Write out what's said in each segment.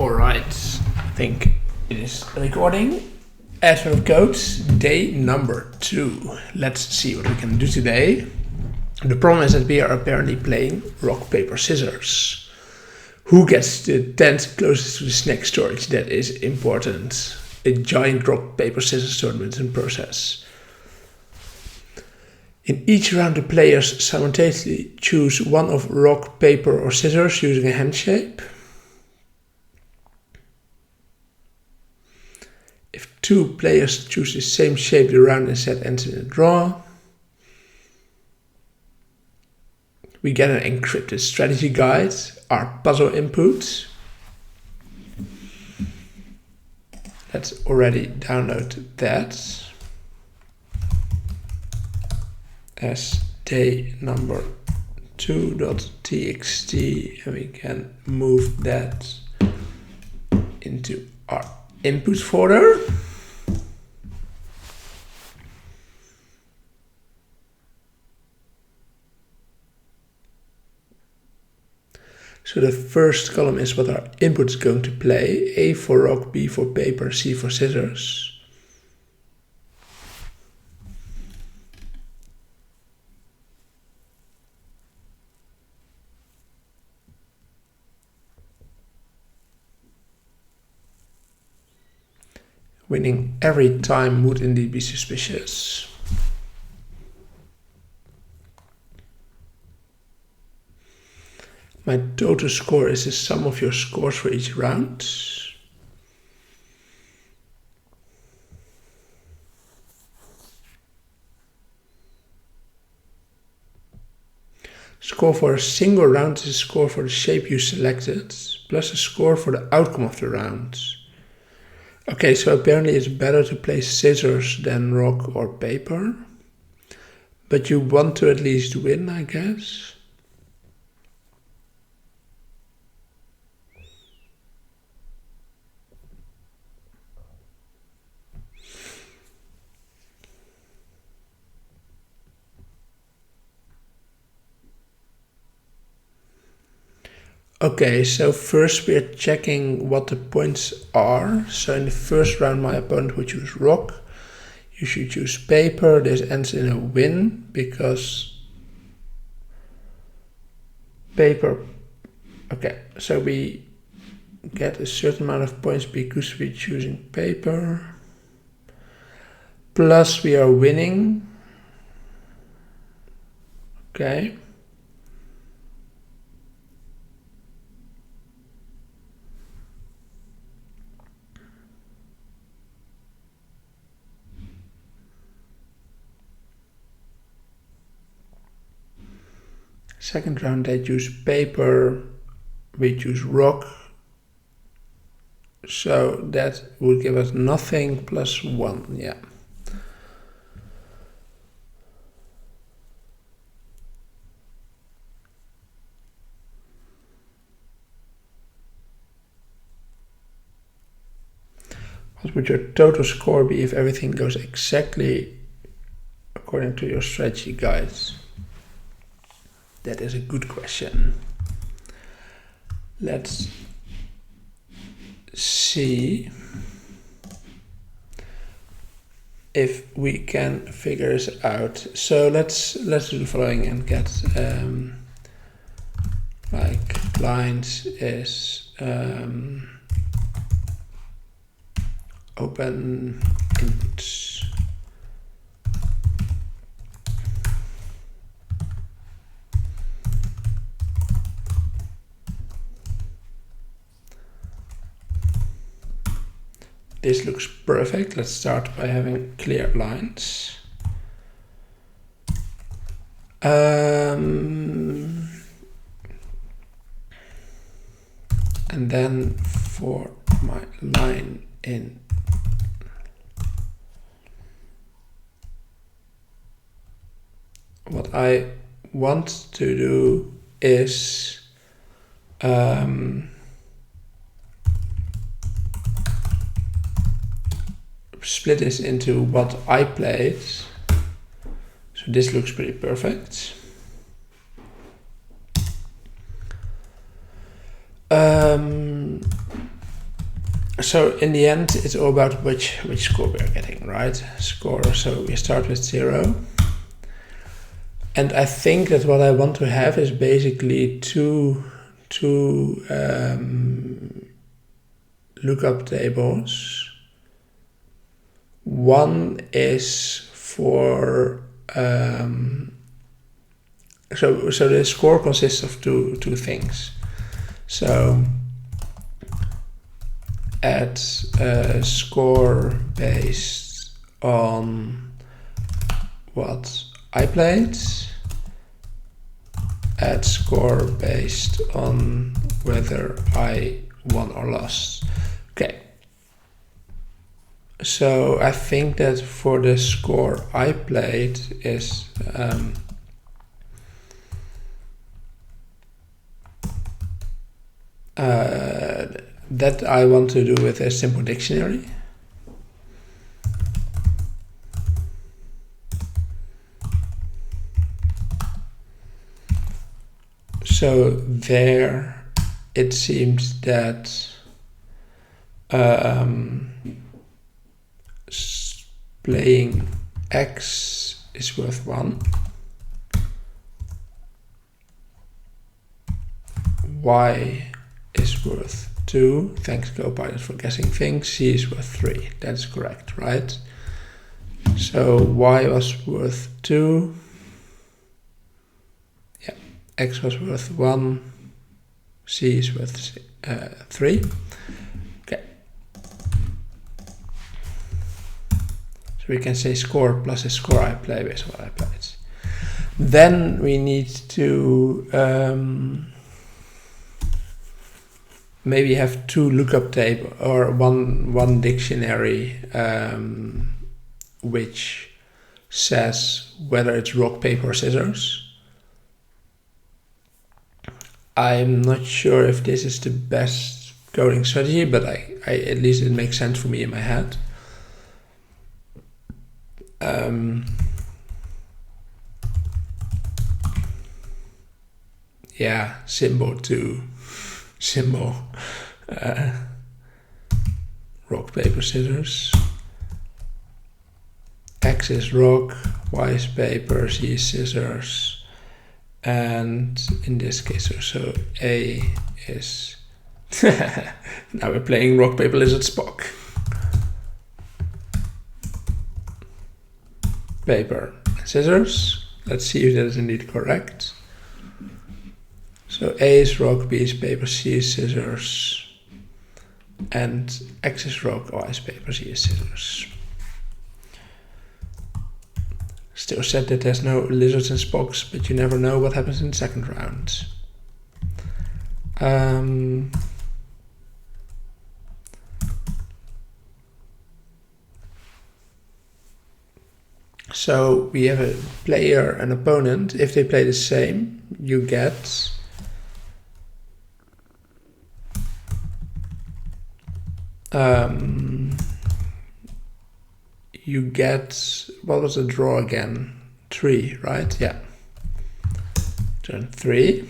Alright, I think it is recording. Advent of Code, day number 2. Let's see what we can do today. The problem is that we are apparently playing rock, paper, scissors. Who gets the tent closest to the snack storage? That is important. A giant rock, paper, scissors tournament in process. In each round, the players simultaneously choose one of rock, paper, or scissors using a hand shape. If two players choose the same shape, the round instead ends in a draw. We get an encrypted strategy guide, our puzzle input. Let's already download that as day number 2.txt, and we can move that into our input folder. So the first column is what our input is going to play. A for rock, B for paper, C for scissors. Winning every time would indeed be suspicious. My total score is the sum of your scores for each round. Score for a single round is a score for the shape you selected, plus a score for the outcome of the round. Okay, so apparently it's better to play scissors than rock or paper. But you want to at least win, I guess. Okay, so first we are checking what the points are. So in the first round my opponent would choose rock. You should choose paper. This ends in a win because paper. Okay, so we get a certain amount of points because we're choosing paper. Plus we are winning. Okay. Second round they choose paper, we choose rock, so that would give us nothing plus 1, yeah. What would your total score be if everything goes exactly according to your strategy guides? That is a good question. Let's see if we can figure this out. So let's do the following and get like lines is open inputs. This looks perfect. Let's start by having clear lines. And then for my line in what I want to do is split this into what I played. So this looks pretty perfect. So in the end, it's all about which score we are getting, right? Score. So we start with 0. And I think that what I want to have is basically two lookup tables. One is for so the score consists of two things. So add a score based on what I played, add score based on whether I won or lost. Okay. So I think that for the score I played is that I want to do with a simple dictionary. So there it seems that playing X is worth 1. Y is worth 2. Thanks CoPilot for guessing things. C is worth 3. That's correct, right? So Y was worth 2. Yeah. X was worth 1. C is worth 3. Okay. So we can say score plus the score I play based on what I played. Then we need to maybe have two lookup table or one dictionary which says whether it's rock, paper, or scissors. I'm not sure if this is the best coding strategy, but I at least it makes sense for me in my head. Yeah, symbol to symbol. Rock, paper, scissors. X is rock, Y is paper, Z is scissors. And in this case also A is... Now we're playing rock, paper, lizard, Spock. Paper, scissors. Let's see if that is indeed correct. So A is rock, B is paper, C is scissors. And X is rock, Y is paper, Z is scissors. Still said that there's no lizards and Spocks, but you never know what happens in the second round. So we have a player and opponent. If they play the same, you get what was the draw again? 3, right? Yeah. Turn 3.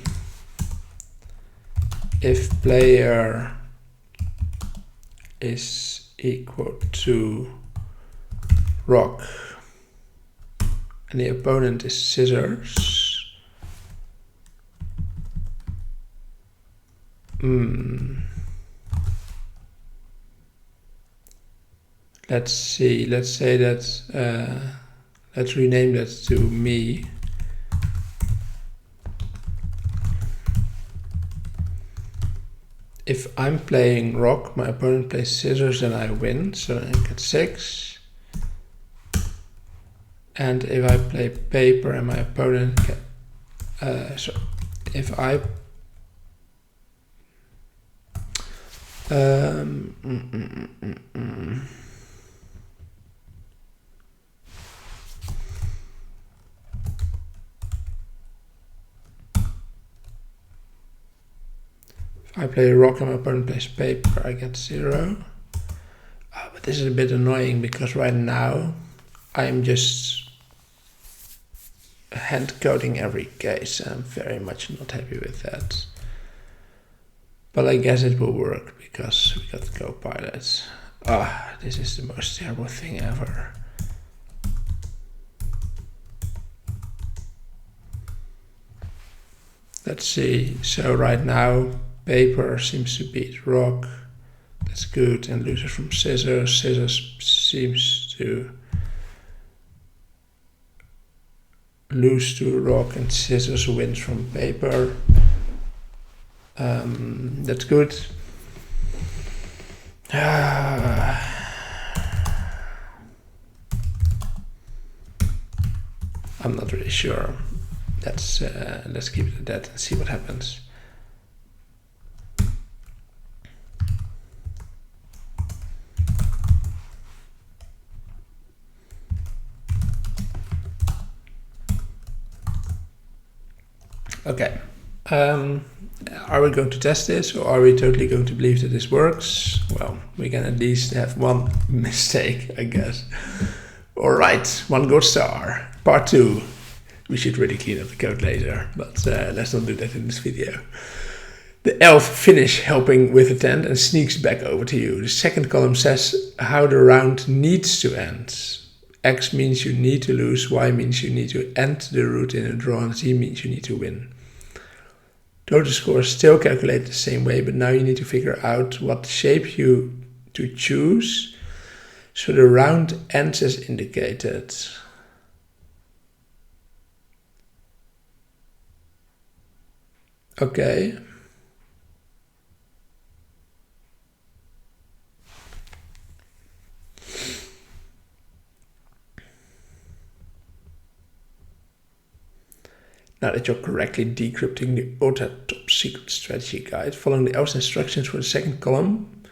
If player is equal to rock and the opponent is scissors, let's see, let's say that, let's rename that to me. If I'm playing rock, my opponent plays scissors, then I win, so I get 6. And if I play paper and my opponent get, so if I if I play rock and my opponent plays paper, I get 0. But this is a bit annoying because right now I'm just hand coding every case and I'm very much not happy with that. But I guess it will work because we got CoPilot. Ah, this is the most terrible thing ever. Let's see. So right now, paper seems to beat rock. That's good. And loses from scissors. Scissors seems to lose to rock, and scissors wins from paper. That's good. I'm not really sure. Let's keep it at that and see what happens. Okay. Are we going to test this, or are we totally going to believe that this works? Well, we can at least have one mistake, I guess. Alright, one gold star. Part 2. We should really clean up the code later, but let's not do that in this video. The elf finishes helping with the tent and sneaks back over to you. The second column says how the round needs to end. X means you need to lose, Y means you need to end the route in a draw, and Z means you need to win. Total score is still calculated the same way, but now you need to figure out what shape you to choose so the round ends as indicated. Okay. Now that you're correctly decrypting the ultra top secret strategy guide, following the elf's instructions for the second column.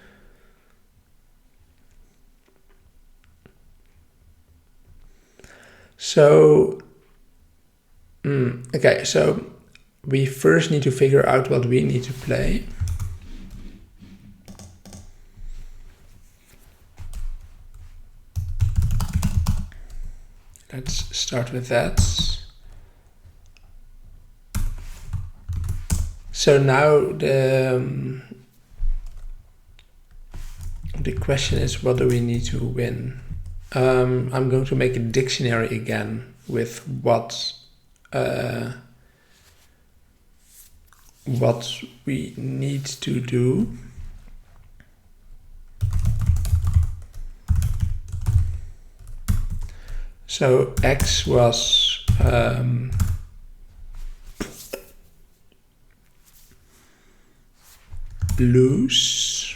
So, okay, so we first need to figure out what we need to play. Let's start with that. So now the question is, what do we need to win? I'm going to make a dictionary again with what we need to do. So X was lose.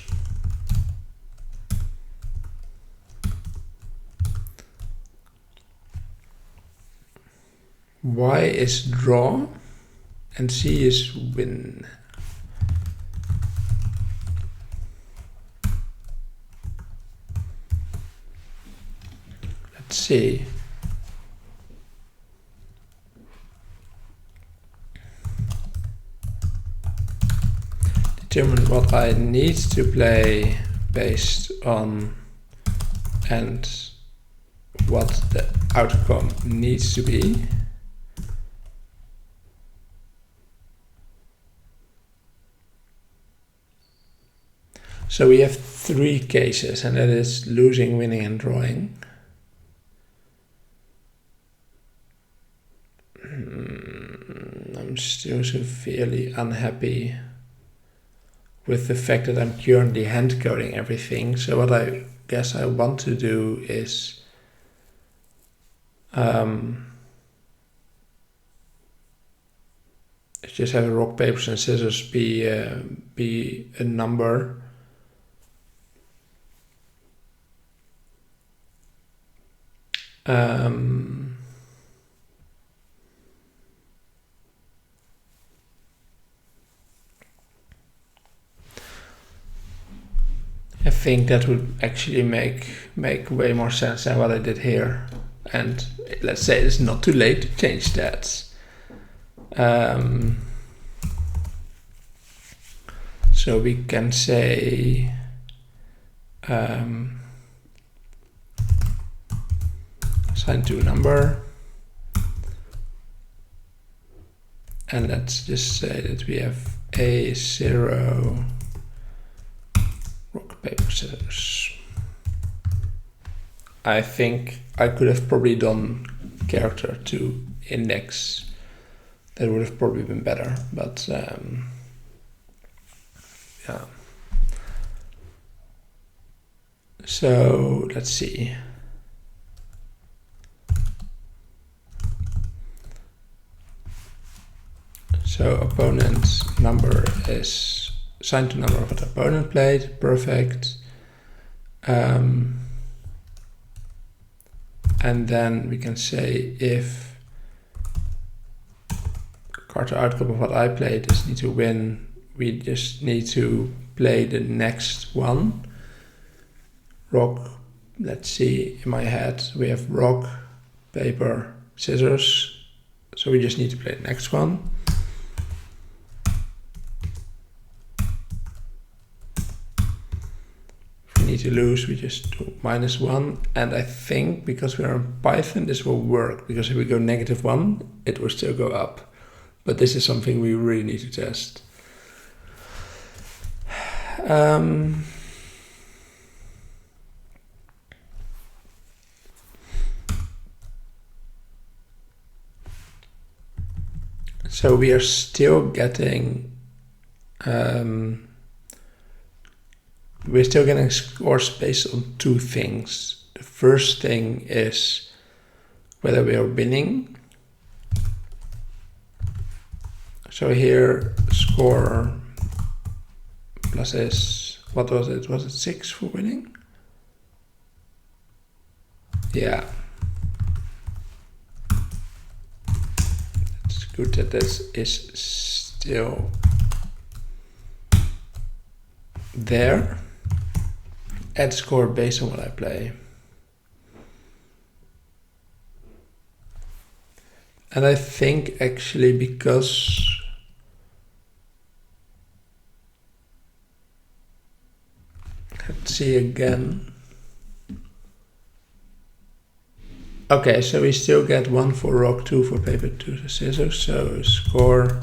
Y is draw, and Z is win. Let's see. Determine what I need to play based on and what the outcome needs to be. So we have 3 cases, and that is losing, winning, and drawing. I'm still severely unhappy with the fact that I'm currently hand coding everything. So what I guess I want to do is just have rock, paper, and scissors be a number. I think that would actually make way more sense than what I did here. And let's say it's not too late to change that. So we can say assign to a number, and let's just say that we have A0 paper, scissors. I think I could have probably done character to index. That would have probably been better, but yeah. So let's see. So opponent's number is assigned to number of what opponent played. Perfect. And then we can say if card outcome of what I played is need to win, we just need to play the next one. Rock, let's see, in my head we have rock, paper, scissors. So we just need to play the next one. Need to lose, we just do -1, and I think because we are in Python this will work, because if we go -1 it will still go up, but this is something we really need to test. So we are still getting we're still getting scores based on two things. The first thing is whether we are winning. So here score plus is, what was it? Was it 6 for winning? Yeah. It's good that this is still there. Add score based on what I play. And I think actually because let's see again. Okay, so we still get 1 for rock, 2 for paper, 2 for scissors. So score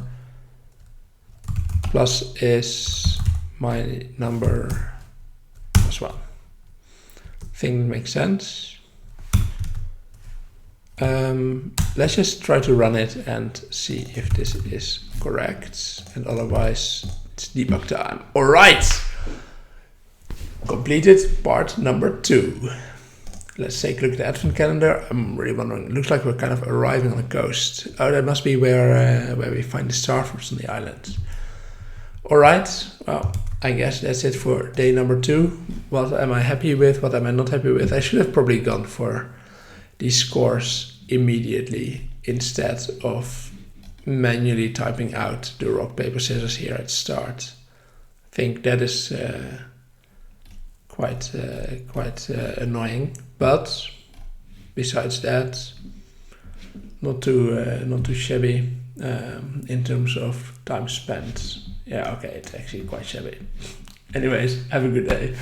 plus is my number +1. I think it makes sense. Let's just try to run it and see if this is correct, and otherwise it's debug time. All right, completed part number 2. Let's take a look at the advent calendar. I'm really wondering, it looks like we're kind of arriving on the coast. Oh, that must be where we find the starfruits on the island. All right, well, I guess that's it for day number 2. What am I happy with? What am I not happy with? I should have probably gone for these scores immediately instead of manually typing out the rock, paper, scissors here at start. I think that is quite annoying, but besides that, not too shabby in terms of time spent. Yeah, okay, it's actually quite shabby. Anyways, have a good day.